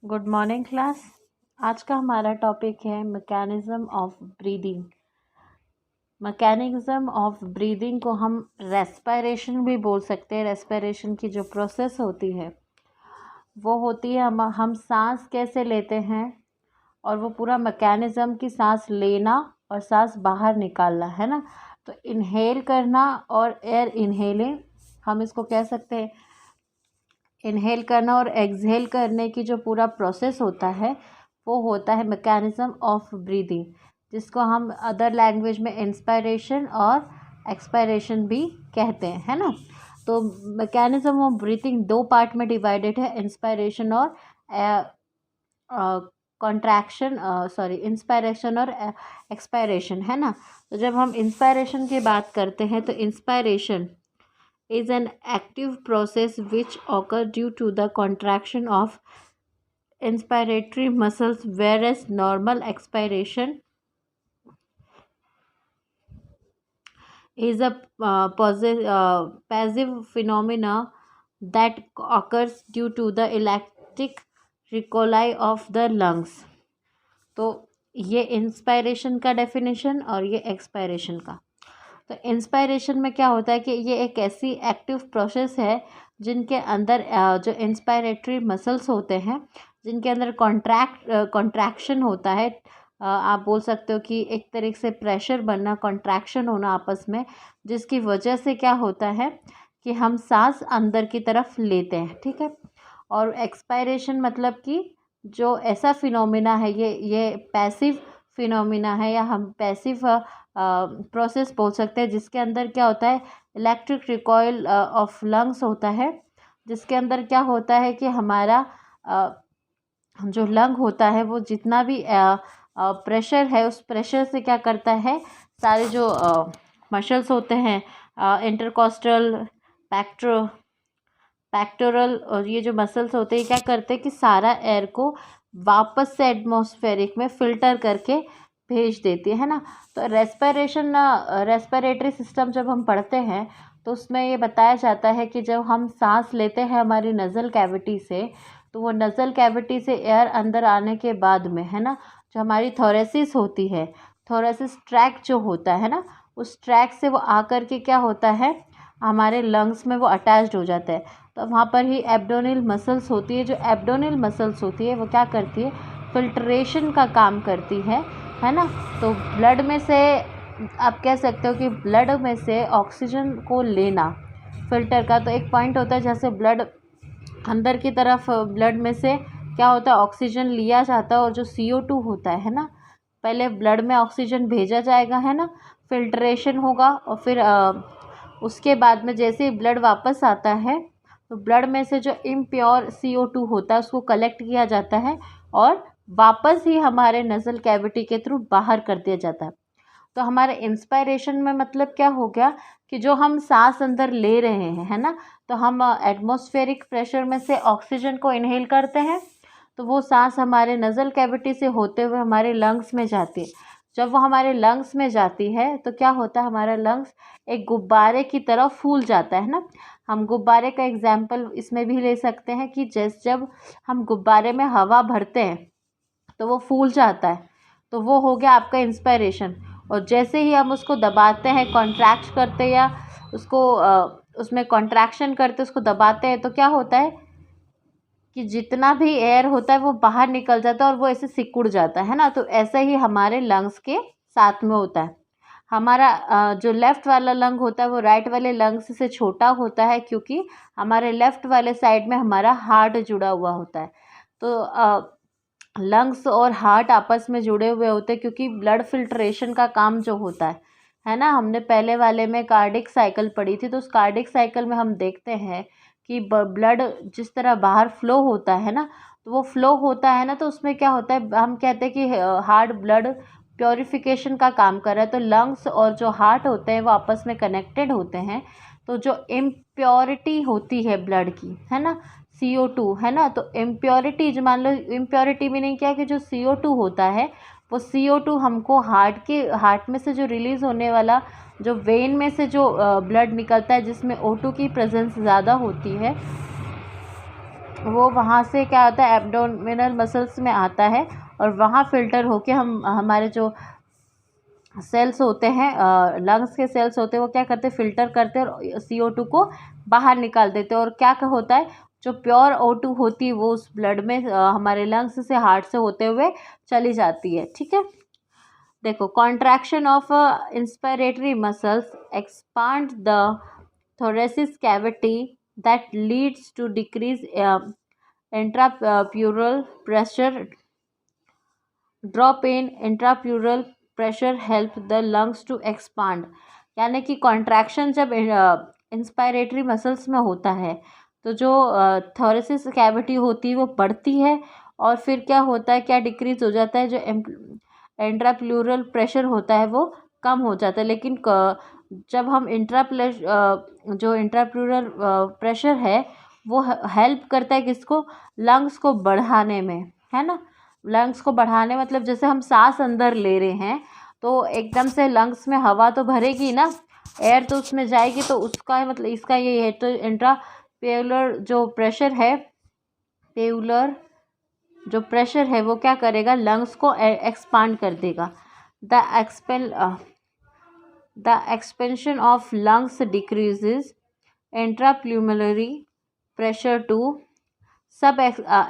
Good morning class. आज का हमारा टॉपिक है mechanism of breathing. Mechanism of breathing को हम रेस्पिरेशन भी बोल सकते हैं। रेस्पिरेशन की जो प्रोसेस होती है वो होती है हम सांस कैसे लेते हैं, और वो पूरा मैकेनिज़्म की सांस लेना और सांस बाहर निकालना है ना। तो इनहेल करना और एयर इनहेलिंग, हम इसको कह सकते हैं। इनहेल करना और एक्सहेल करने की जो पूरा प्रोसेस होता है वो होता है मैकेनिज़्म ऑफ ब्रीदिंग, जिसको हम अदर लैंग्वेज में इंस्पायरेशन और एक्सपायरेशन भी कहते हैं, है ना। तो मैकेनिज़्म ऑफ ब्रीथिंग दो पार्ट में डिवाइडेड है, इंस्पायरेशन और कॉन्ट्रैक्शन, इंस्पायरेशन और एक्सपायरेशन, है ना। तो जब हम इंस्पायरेशन की बात करते हैं तो inspiration is an active process which occurs due to the contraction of inspiratory muscles, whereas normal expiration is a passive phenomena that occurs due to the elastic recoil of the lungs. तो ये inspiration का definition और ये expiration का। तो inspiration में क्या होता है कि ये एक ऐसी एक्टिव प्रोसेस है जिनके अंदर जो इंस्पायरेटरी मसल्स होते हैं, जिनके अंदर कॉन्ट्रैक्शन होता है। आप बोल सकते हो कि एक तरीके से प्रेशर बनना, कॉन्ट्रैक्शन होना आपस में, जिसकी वजह से क्या होता है कि हम सांस अंदर की तरफ लेते हैं, ठीक है। और एक्सपायरेशन मतलब कि जो ऐसा फिनोमिना है, ये पैसिव फिनोमिना है, या हम पैसिव प्रोसेस बोल सकते हैं, जिसके अंदर क्या होता है, इलेक्ट्रिक रिकॉयल ऑफ लंग्स होता है, जिसके अंदर क्या होता है कि हमारा जो लंग होता है वो जितना भी प्रेशर है, उस प्रेशर से क्या करता है, सारे जो मसल्स होते हैं, इंटरकॉस्टल, पैक्टोरल, और ये जो मसल्स होते हैं क्या करते हैं कि सारा एयर को वापस से एटमॉस्फेरिक में फ़िल्टर करके भेज देती है ना। तो रेस्पिरेटरी सिस्टम जब हम पढ़ते हैं तो उसमें ये बताया जाता है कि जब हम सांस लेते हैं हमारी नज़ल कैविटी से, तो वो नज़ल कैविटी से एयर अंदर आने के बाद में, है ना, जो हमारी थोरेसिस होती है, थोरेसिस ट्रैक जो होता है ना, उस ट्रैक से वो आकर के क्या होता है, हमारे लंग्स में वो अटैच्ड हो जाता है। तो वहाँ पर ही एब्डोमिनल मसल्स होती है, जो एब्डोमिनल मसल्स होती है वो क्या करती है, फिल्ट्रेशन का काम करती है ना। तो ब्लड में से आप कह सकते हो कि ब्लड में से ऑक्सीजन को लेना, फिल्टर का तो एक पॉइंट होता है, जैसे ब्लड अंदर की तरफ ब्लड में से क्या होता है, ऑक्सीजन लिया जाता है, और जो CO2 होता है ना, पहले ब्लड में ऑक्सीजन भेजा जाएगा, है ना, फिल्ट्रेशन होगा, और फिर उसके बाद में जैसे ही ब्लड वापस आता है तो ब्लड में से जो इम्प्योर CO2 होता है उसको कलेक्ट किया जाता है और वापस ही हमारे नज़ल कैविटी के थ्रू बाहर कर दिया जाता है। तो हमारे इंस्पायरेशन में मतलब क्या हो गया कि जो हम सांस अंदर ले रहे हैं, है ना, तो हम एटमॉस्फेरिक प्रेशर में से ऑक्सीजन को इनहेल करते हैं, तो वो सांस हमारे नज़ल कैविटी से होते हुए हमारे लंग्स में जाती है। जब वो हमारे लंग्स में जाती है तो क्या होता है, हमारा लंग्स एक गुब्बारे की तरह फूल जाता है ना। हम गुब्बारे का एग्जाम्पल इसमें भी ले सकते हैं कि जब हम गुब्बारे में हवा भरते हैं तो वो फूल जाता है, तो वो हो गया आपका इंस्पायरेशन। और जैसे ही हम उसको दबाते हैं, कॉन्ट्रैक्ट करते हैं, या उसको उसमें कॉन्ट्रैक्शन करते उसको दबाते हैं, तो क्या होता है कि जितना भी एयर होता है वो बाहर निकल जाता है और वो ऐसे सिकुड़ जाता है ना। तो ऐसा ही हमारे लंग्स के साथ में होता है। हमारा जो लेफ़्ट वाला लंग होता है वो राइट वाले लंग्स से छोटा होता है, क्योंकि हमारे लेफ़्ट वाले साइड में हमारा हार्ट जुड़ा हुआ होता है। तो लंग्स और हार्ट आपस में जुड़े हुए होते हैं, क्योंकि ब्लड फिल्ट्रेशन का काम जो होता है ना। हमने पहले वाले में कार्डिक साइकिल पढ़ी थी, तो उस कार्डिक साइकिल में हम देखते हैं कि ब्लड जिस तरह बाहर फ़्लो होता है ना, तो वो फ़्लो होता है ना, तो उसमें क्या होता है, हम कहते हैं कि हार्ट ब्लड प्योरीफिकेशन का काम कर रहा है। तो लंग्स और जो हार्ट होते हैं वो आपस में कनेक्टेड होते हैं। तो जो इम्प्योरिटी होती है ब्लड की, है ना, CO2, है ना, तो इम्प्योरिटी, जो मान लो इम्प्योरिटी मीनिंग क्या है कि जो CO2 होता है वो CO2 हमको हार्ट में से जो रिलीज़ होने वाला, जो वेन में से जो ब्लड निकलता है जिसमें O2 की प्रेजेंस ज़्यादा होती है, वो वहाँ से क्या होता है एब्डोमिनल मसल्स में आता है और वहाँ फ़िल्टर होके हम हमारे जो सेल्स होते हैं लंग्स के सेल्स होते हैं वो क्या करते हैं फ़िल्टर करते हैं और CO2 को बाहर निकाल देते हैं और क्या होता है जो प्योर O2 होती है वो उस ब्लड में हमारे लंग्स से हार्ट से होते हुए चली जाती है। ठीक है, देखो contraction of inspiratory muscles expand the thoracic cavity that leads to decrease intrapleural pressure. Drop in intrapleural pressure help the lungs to expand. यानी कि कॉन्ट्रैक्शन जब इंस्पायरेटरी मसल्स में होता है तो जो थोरेसिस कैविटी होती है वो बढ़ती है और फिर क्या होता है, क्या डिक्रीज हो जाता है, जो इंट्राप्यूरल प्रेशर होता है वो कम हो जाता है। लेकिन जब हम जो इंट्राप्यूरल प्रेशर है वो हेल्प करता है किसको, लंग्स को बढ़ाने में, है ना। लंग्स को बढ़ाने मतलब जैसे हम सांस अंदर ले रहे हैं तो एकदम से लंग्स में हवा तो भरेगी ना, एयर तो उसमें जाएगी, तो उसका मतलब इसका ये है। तो इंट्राप्यूरल जो प्रेशर है, प्यूलर जो प्रेशर है वो क्या करेगा, लंग्स को एक्सपांड कर देगा। The expansion of lungs decreases intrapulmonary pressure to sub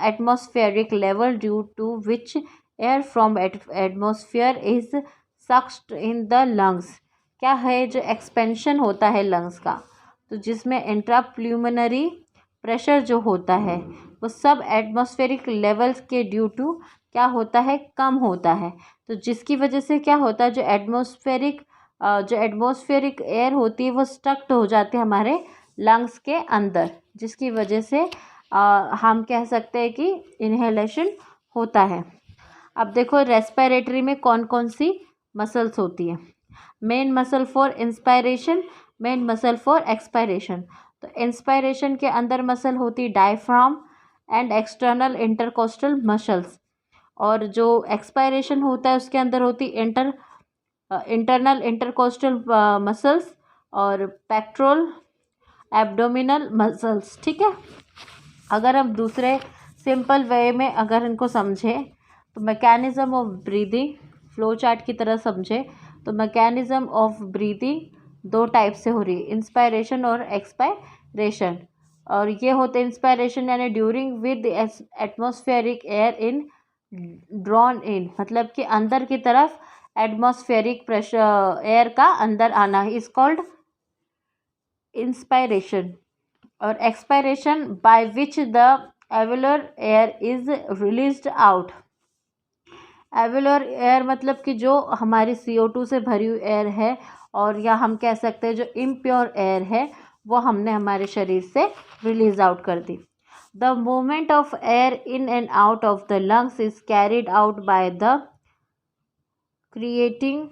atmospheric level due to which air from atmosphere is sucked in the lungs। क्या है, जो एक्सपेंशन होता है लंग्स का, तो जिसमें इंट्राप्लूमोनरी प्रेशर जो होता है वो सब एटमॉस्फेरिक लेवल्स के ड्यू टू क्या होता है, कम होता है। तो जिसकी वजह से क्या होता है, जो एटमॉस्फेरिक एयर होती है वो स्टक्ड हो जाती है हमारे लंग्स के अंदर, जिसकी वजह से हम कह सकते हैं कि इन्हेलेशन होता है। अब देखो रेस्पिरेटरी में कौन कौन सी मसल्स होती है। Main muscle for inspiration, main muscle for expiration. तो इंस्पायरेशन के अंदर मसल होती है diaphragm and external intercostal muscles, और जो एक्सपायरेशन होता है उसके अंदर होती इंटरनल इंटरकोस्टल मसल्स और पेक्टोरल एब्डोमिनल मसल्स। ठीक है, अगर हम दूसरे सिंपल वे में अगर इनको समझें तो mechanism of breathing flow chart की तरह समझें तो मैकेनिज़्म ऑफ ब्रीदिंग दो टाइप से हो रही है, इंस्पायरेशन और एक्सपायरेशन। और ये होते इंस्पायरेशन यानी during with atmospheric air in drawn in, मतलब कि अंदर की तरफ एटमॉस्फेरिक प्रेशर एयर का अंदर आना इज कॉल्ड इंस्पायरेशन। और expiration by which the alveolar air is released out. Alveolar air मतलब कि जो हमारी CO2 से भरी हुई एयर है, और या हम कह सकते हैं जो इम्प्योर एयर है वो हमने हमारे शरीर से रिलीज आउट कर दी। The movement of air in and out of the lungs is carried out by the creating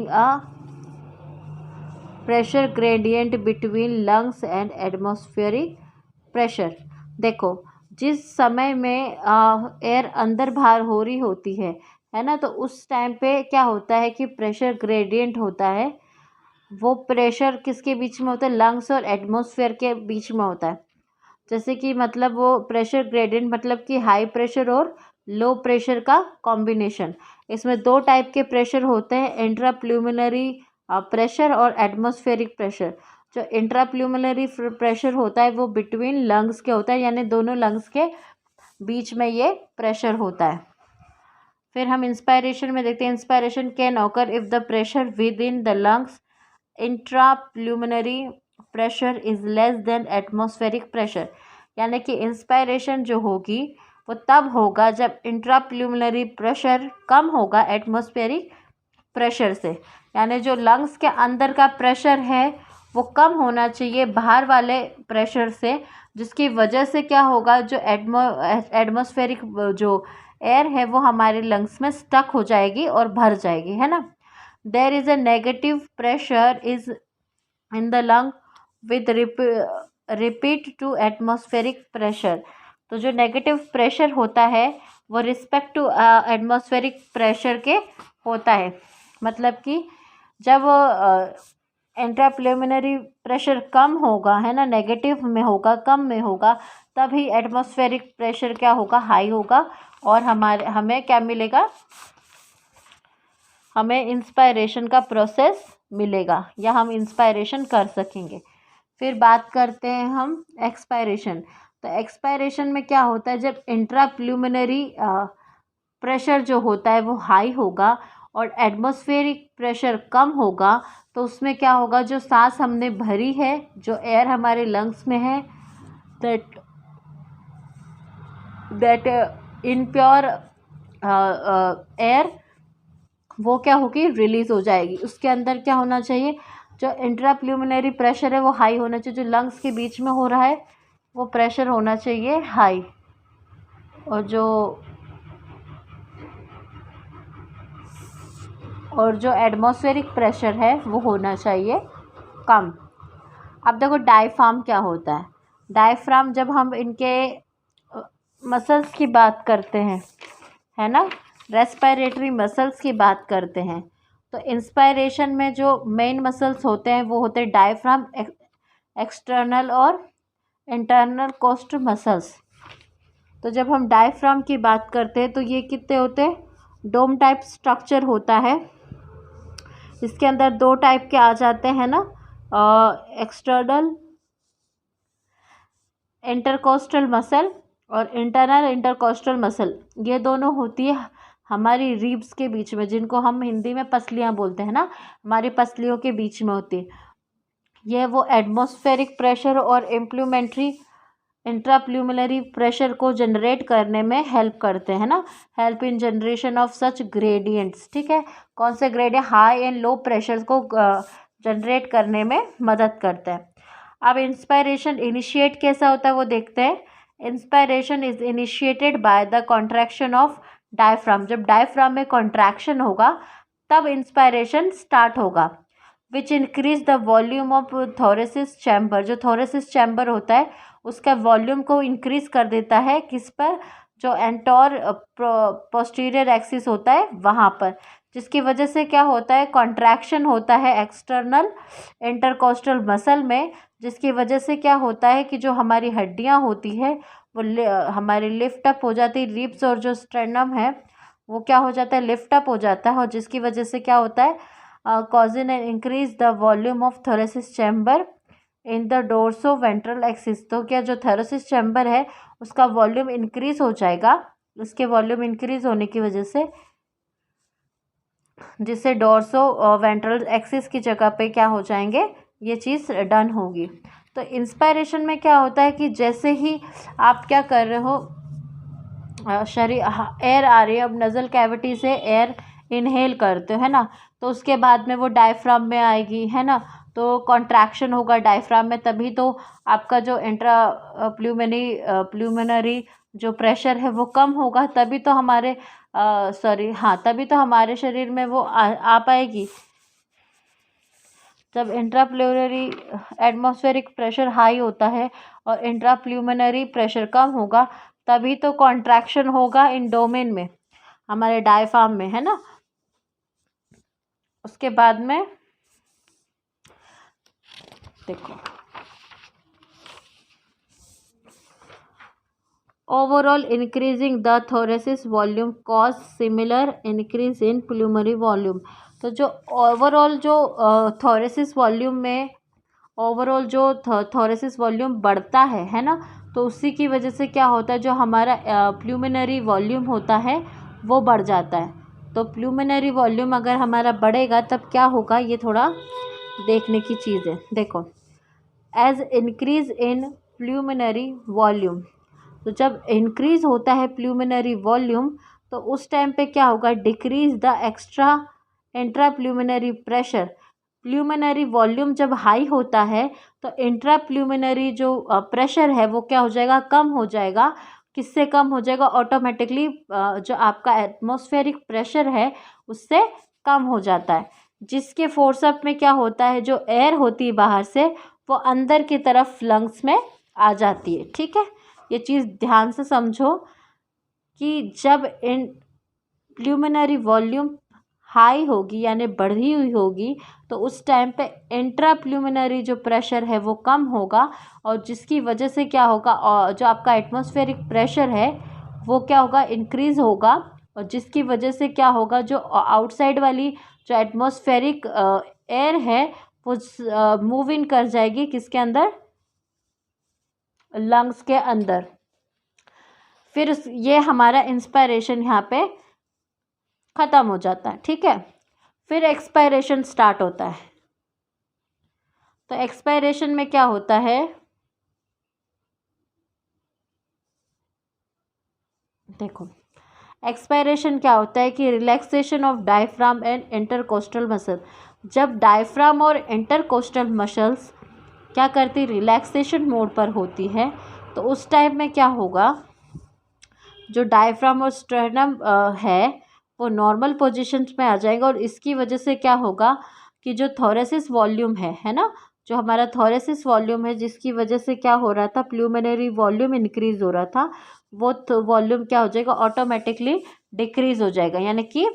a pressure gradient between lungs and atmospheric pressure. देखो जिस समय में एयर अंदर बाहर हो रही होती है ना, तो उस टाइम पे क्या होता है कि प्रेशर ग्रेडियंट होता है। वो प्रेशर किसके बीच में होता है, लंग्स और एटमॉस्फेयर के बीच में होता है। जैसे कि मतलब वो प्रेशर ग्रेडियंट मतलब कि हाई प्रेशर और लो प्रेशर का कॉम्बिनेशन। इसमें दो टाइप के प्रेशर होते हैं, इंट्राप्लूमिनरी प्रेशर और एटमॉस्फेरिक प्रेशर। जो इंट्राप्लूमिनरी प्रेशर होता है वो बिटवीन लंग्स के होता है, यानी दोनों लंग्स के बीच में ये प्रेशर होता है। फिर हम इंस्पायरेशन में देखते हैं, inspiration can occur if the pressure within the lungs intrapulmonary pressure is less than atmospheric pressure. यानी कि इंस्पायरेशन जो होगी वो तब होगा जब इंट्राप्लूमिनरी प्रेशर कम होगा एटमॉस्फेरिक प्रेशर से, यानी जो लंग्स के अंदर का प्रेशर है वो कम होना चाहिए बाहर वाले प्रेशर से, जिसकी वजह से क्या होगा, जो एटमॉस्फेरिक जो एयर है वो हमारे लंग्स में स्टक हो जाएगी और भर जाएगी, है ना। There is a negative pressure is in the lung with repeat to atmospheric pressure. तो जो नेगेटिव प्रेशर होता है वो रिस्पेक्ट टू एटमॉस्फेरिक प्रेशर के होता है। मतलब कि जब इंट्राप्लुमिनरी प्रेशर कम होगा, है ना, नेगेटिव में होगा, कम में होगा, तभी एटमॉस्फेरिक प्रेशर क्या होगा, हाई होगा, और हमें क्या मिलेगा, हमें इंस्पायरेशन का प्रोसेस मिलेगा, या हम इंस्पायरेशन कर सकेंगे। फिर बात करते हैं हम एक्सपायरेशन। तो एक्सपायरेशन में क्या होता है, जब इंट्राप्लुमिनरी प्रेशर जो होता है वो हाई होगा और एटमॉस्फेरिक प्रेशर कम होगा, तो उसमें क्या होगा, जो सांस हमने भरी है, जो एयर हमारे लंग्स में है, दैट इनप्योर एयर, वो क्या होगी, रिलीज हो जाएगी। उसके अंदर क्या होना चाहिए, जो इंट्राप्लुमिनरी प्रेशर है वो हाई होना चाहिए, जो लंग्स के बीच में हो रहा है वो प्रेशर होना चाहिए हाई, और जो एटमॉस्फेरिक प्रेशर है वो होना चाहिए कम। अब देखो डायफ्राम क्या होता है। डायफ्राम, जब हम इनके मसल्स की बात करते हैं, है ना, रेस्पिरेटरी मसल्स की बात करते हैं, तो इंस्पायरेशन में जो मेन मसल्स होते हैं वो होते हैं डायफ्राम, एक्सटर्नल और इंटरनल कोस्ट मसल्स। तो जब हम डायफ्राम की बात करते हैं तो ये कितने होते हैं, डोम टाइप स्ट्रक्चर होता है। इसके अंदर दो टाइप के आ जाते हैं ना, एक्सटर्नल इंटरकोस्टल मसल और इंटरनल इंटरकोस्टल मसल। ये दोनों होती है हमारी रिब्स के बीच में, जिनको हम हिंदी में पसलियाँ बोलते हैं ना, हमारी पसलियों के बीच में होती है। ये वो एटमॉस्फेरिक प्रेशर और इम्प्लीमेंट्री इंट्राप्लुमिनरी प्रेशर को जनरेट करने में हेल्प करते हैं ना, help in generation of such gradients. ठीक है, कौन से gradient, high and low pressure को जनरेट करने में मदद करते हैं। अब इंस्पायरेशन इनिशिएट कैसा होता है वो देखते हैं। Inspiration is initiated by the contraction of diaphragm. जब डायफ्राम में कॉन्ट्रैक्शन होगा तब इंस्पायरेशन स्टार्ट होगा, which increase the volume of thoracic chamber. जो थोरेसिस चैम्बर होता है उसका वॉल्यूम को इंक्रीज कर देता है, किस पर, जो एंटोर पोस्टीरियर एक्सिस होता है वहाँ पर, जिसकी वजह से क्या होता है, कॉन्ट्रैक्शन होता है एक्सटर्नल इंटरकोस्टल मसल में, जिसकी वजह से क्या होता है कि जो हमारी हड्डियाँ होती है वो हमारी लिफ्ट अप हो जाती है, रिब्स और जो स्ट्रेनम है वो क्या हो जाता है, लिफ्ट अप हो जाता है, और जिसकी वजह से क्या होता है, causing and increase the volume of thoracic chamber in the dorso ventral axis. तो क्या जो थोरेसिस चैम्बर है उसका वॉल्यूम इंक्रीज हो जाएगा, उसके वॉल्यूम इंक्रीज होने की वजह से, जिससे डोर्सो वेंट्रल एक्सिस की जगह पे क्या हो जाएंगे, ये चीज़ डन होगी। तो इंस्पायरेशन में क्या होता है कि जैसे ही आप क्या कर रहे हो, शरीर एयर आ रही है, अब नज़ल कैविटी से एयर इनहेल करते हो, है ना, तो उसके बाद में वो डायफ्राम में आएगी, है ना, तो कॉन्ट्रैक्शन होगा डायफ्राम में, तभी तो आपका जो प्लूमिनरी जो प्रेशर है वो कम होगा, तभी तो हमारे तभी तो हमारे शरीर में वो आ पाएगी। जब इंट्राप्लुमिनरी एटमॉस्फेरिक प्रेशर हाई होता है और इंट्राप्लुमिनरी प्रेशर कम होगा, तभी तो कॉन्ट्रैक्शन होगा इन डोमेन में, हमारे डायफ्राम में, है ना। उसके बाद में देखो, overall increasing the thoracic volume cause similar increase in pulmonary volume. तो जो ओवरऑल जो थोरेसिस वॉल्यूम में ओवरऑल जो थोरेसिस वॉल्यूम बढ़ता है ना, तो उसी की वजह से क्या होता है, जो हमारा प्लूमिनरी वॉल्यूम होता है वो बढ़ जाता है। तो प्लूमिनरी वॉल्यूम अगर हमारा बढ़ेगा तब क्या होगा, ये थोड़ा देखने की चीज़ है। देखो, एज इंक्रीज इन प्लूमिनरी वॉल्यूम, तो जब इंक्रीज होता है प्लूमिनरी वॉल्यूम तो उस टाइम पे क्या होगा, decrease the extra intrapulmonary pressure. Pulmonary volume जब हाई होता है तो इंट्राप्लुमिनरी जो प्रेशर है वो क्या हो जाएगा, कम हो जाएगा। किससे कम हो जाएगा, ऑटोमेटिकली जो आपका एटमॉस्फेरिक प्रेशर है उससे कम हो जाता है, जिसके फोर्स अप में क्या होता है, जो एयर होती है बाहर से वो अंदर की तरफ लंग्स में आ जाती है। ठीक है, ये चीज़ ध्यान से समझो कि जब इन प्लूमिनरी वॉल्यूम हाई होगी यानी बढ़ी हुई होगी, तो उस टाइम पे इंट्राप्ल्यूमिनरी जो प्रेशर है वो कम होगा, और जिसकी वजह से क्या होगा, और जो आपका एटमॉस्फेरिक प्रेशर है वो क्या होगा, इंक्रीज़ होगा, और जिसकी वजह से क्या होगा, जो आउटसाइड वाली जो एटमॉस्फेरिक एयर है वो मूव इन कर जाएगी किसके अंदर, लंग्स के अंदर। फिर ये हमारा इंस्पायरेशन यहाँ पे ख़त्म हो जाता है, ठीक है। फिर एक्सपायरेशन स्टार्ट होता है। तो एक्सपायरेशन में क्या होता है, देखो एक्सपायरेशन क्या होता है कि relaxation of diaphragm and intercostal muscle. जब डायफ्राम और इंटरकोस्टल मसल्स क्या करती, रिलैक्सेशन मोड पर होती है, तो उस टाइम में क्या होगा, जो डायफ्राम और स्टर्नम है वो नॉर्मल पोजीशंस में आ जाएगा, और इसकी वजह से क्या होगा कि जो थोरेसिस वॉल्यूम है ना, जो हमारा थोरेसिस वॉल्यूम है, जिसकी वजह से क्या हो रहा था, प्लूमिनरी वॉल्यूम इंक्रीज हो रहा था, वो वॉल्यूम क्या हो जाएगा, ऑटोमेटिकली डिक्रीज हो जाएगा, यानी कि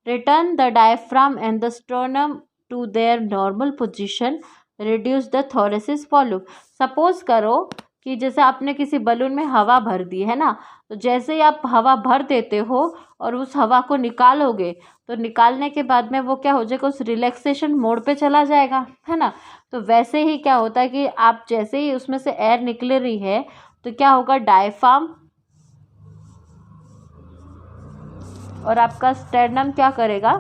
return the diaphragm and the sternum to their normal position, reduce the thoracic volume. Suppose करो कि जैसे आपने किसी बलून में हवा भर दी है ना, तो जैसे ही आप हवा भर देते हो और उस हवा को निकालोगे, तो निकालने के बाद में वो क्या हो जाएगा, उस रिलैक्सेशन मोड पे चला जाएगा, है ना। तो वैसे ही क्या होता है कि आप जैसे ही उसमें से एयर निकल रही है, तो क्या होगा, डायफ्राम और आपका स्टर्नम क्या करेगा,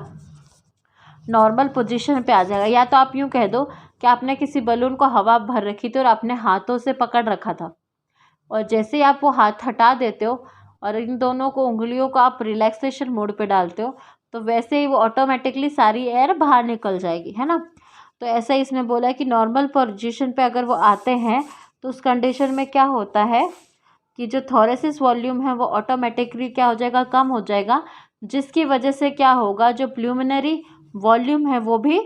नॉर्मल पोजीशन पे आ जाएगा। या तो आप यूँ कह दो कि आपने किसी बलून को हवा भर रखी थी और आपने हाथों से पकड़ रखा था, और जैसे ही आप वो हाथ हटा देते हो और इन दोनों को, उंगलियों को आप रिलैक्सेशन मोड पे डालते हो, तो वैसे ही वो ऑटोमेटिकली सारी एयर बाहर निकल जाएगी, है ना। तो ऐसा ही इसमें बोला है कि नॉर्मल पोजीशन पे अगर वो आते हैं, तो उस कंडीशन में क्या होता है कि जो थोरेसिस वॉल्यूम है वो ऑटोमेटिकली क्या हो जाएगा, कम हो जाएगा, जिसकी वजह से क्या होगा, जो प्लूमिनरी वॉल्यूम है वो भी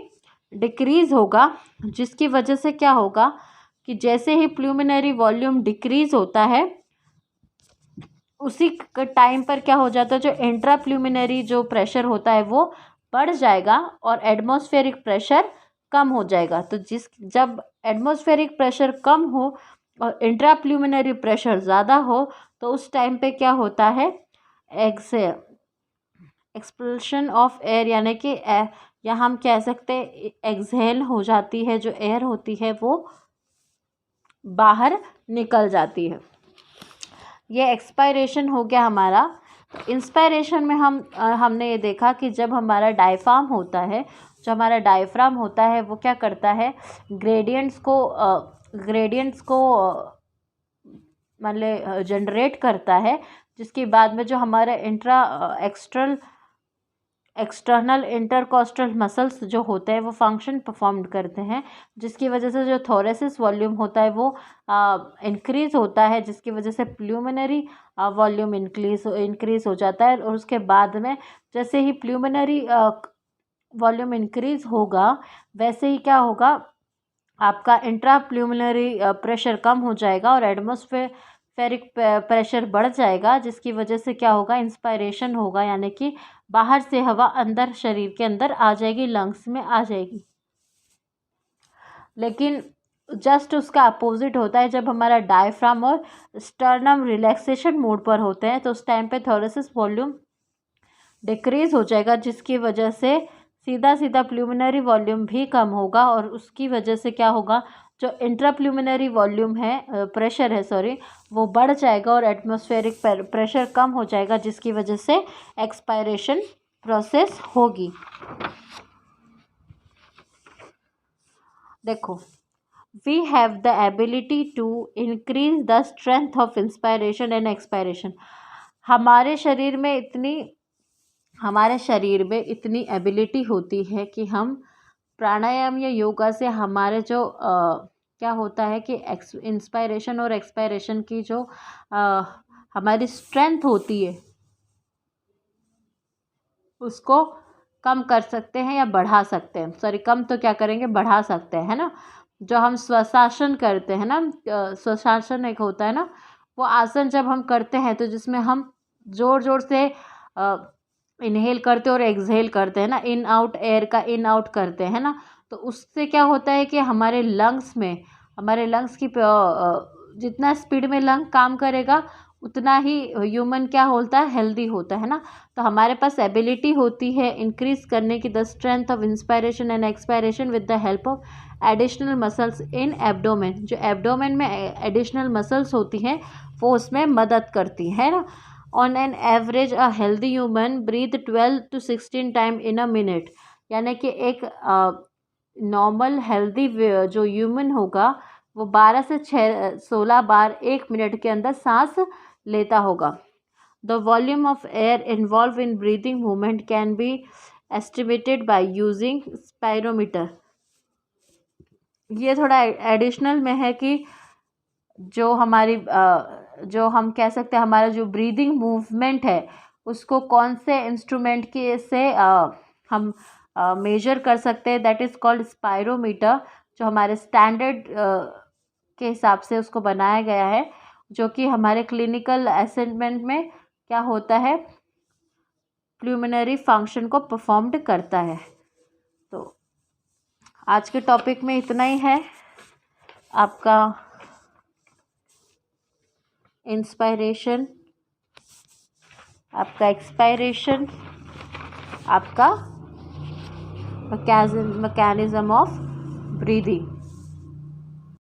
डिक्रीज़ होगा, जिसकी वजह से क्या होगा कि जैसे ही प्लूमिनरी वॉल्यूम डिक्रीज़ होता है, उसी टाइम पर क्या हो जाता है, जो इंट्रा प्लूमिनरी जो प्रेशर होता है वो बढ़ जाएगा और एटमॉस्फेरिक प्रेशर कम हो जाएगा। तो जब एटमॉस्फेरिक प्रेशर कम हो और इंट्रा प्लूमिनरी प्रेशर ज़्यादा हो, तो उस टाइम पे क्या होता है, एक्सपल्शन ऑफ एयर, यानी कि या हम कह सकते हैं एक्सहेल हो जाती है, जो एयर होती है वो बाहर निकल जाती है। ये एक्सपायरेशन हो गया हमारा। इंस्पायरेशन में हमने ये देखा कि जब हमारा डायफ्राम होता है, जो हमारा डायफ्राम होता है वो क्या करता है, ग्रेडियंट्स को मतलब जनरेट करता है, जिसके बाद में जो हमारे एक्सटर्नल इंटरकोस्टल मसल्स जो होते हैं वो फंक्शन परफॉर्म करते हैं, जिसकी वजह से जो थोरेसिस वॉल्यूम होता है वो इंक्रीज़ होता है, जिसकी वजह से प्लूमिनरी वॉल्यूम इंक्रीज़ हो जाता है। और उसके बाद में जैसे ही प्लूमिनरी वॉल्यूम इंक्रीज़ होगा, वैसे ही क्या होगा, आपका इंट्रा प्लूमिनरी प्रेशर कम हो जाएगा और एटमॉस्फेरिक प्रेशर बढ़ जाएगा, जिसकी वजह से क्या होगा, इंस्पायरेशन होगा, यानी कि बाहर से हवा अंदर शरीर के अंदर आ जाएगी, लंग्स में आ जाएगी। लेकिन जस्ट उसका अपोजिट होता है, जब हमारा डायफ्राम और स्टर्नम रिलैक्सेशन मोड पर होते हैं, तो उस टाइम पे थोरेसिस वॉल्यूम डिक्रीज़ हो जाएगा, जिसकी वजह से सीधा प्लूमिनरी वॉल्यूम भी कम होगा, और उसकी वजह से क्या होगा, जो इंट्राप्लूमिनरी वॉल्यूम है, प्रेशर है सॉरी, वो बढ़ जाएगा और एटमॉस्फेरिक प्रेशर कम हो जाएगा, जिसकी वजह से एक्सपायरेशन प्रोसेस होगी। देखो, we have the ability to increase the strength of inspiration and expiration. हमारे शरीर में इतनी एबिलिटी होती है कि हम प्राणायाम या योगा से हमारे जो क्या होता है कि इंस्पायरेशन और एक्सपायरेशन की जो हमारी स्ट्रेंथ होती है उसको कम कर सकते हैं या बढ़ा सकते हैं। सॉरी, कम तो क्या करेंगे, बढ़ा सकते हैं, है ना। जो हम स्वशासन करते हैं ना, स्वशासन एक होता है ना, वो आसन जब हम करते हैं तो जिसमें हम ज़ोर ज़ोर से इनहेल करते और एक्सहेल करते हैं ना, इन आउट एयर का इन आउट करते हैं ना, तो उससे क्या होता है कि हमारे लंग्स में, हमारे लंग्स की जितना स्पीड में लंग काम करेगा उतना ही ह्यूमन क्या होता है, हेल्दी होता है ना। तो हमारे पास एबिलिटी होती है इंक्रीज करने की the strength of inspiration and expiration with the help of additional muscles in abdomen. जो एब्डोमेन में एडिशनल मसल्स होती हैं वो उसमें मदद करती है ना। On an average a healthy human breathe 12 to 16 time in a minute, यानी कि एक नॉर्मल हेल्दी जो ह्यूमन होगा वो 12 से 16 बार 1 मिनट के अंदर सांस लेता होगा। The volume of air involve in breathing movement can be estimated by using spirometer. ये थोड़ा एडिशनल में है कि जो हमारी जो हम कह सकते हैं हमारा जो ब्रीदिंग मूवमेंट है उसको कौन से इंस्ट्रूमेंट के से हम मेजर कर सकते हैं, दैट इज़ कॉल्ड स्पायरोमीटर, जो हमारे स्टैंडर्ड के हिसाब से उसको बनाया गया है, जो कि हमारे क्लिनिकल असेसमेंट में क्या होता है, प्लुमिनरी फंक्शन को परफॉर्म्ड करता है। तो आज के टॉपिक में इतना ही है। आपका इंस्पायरेशन, आपका एक्सपायरेशन, आपका मैकेनिज्म ऑफ ब्रीदिंग।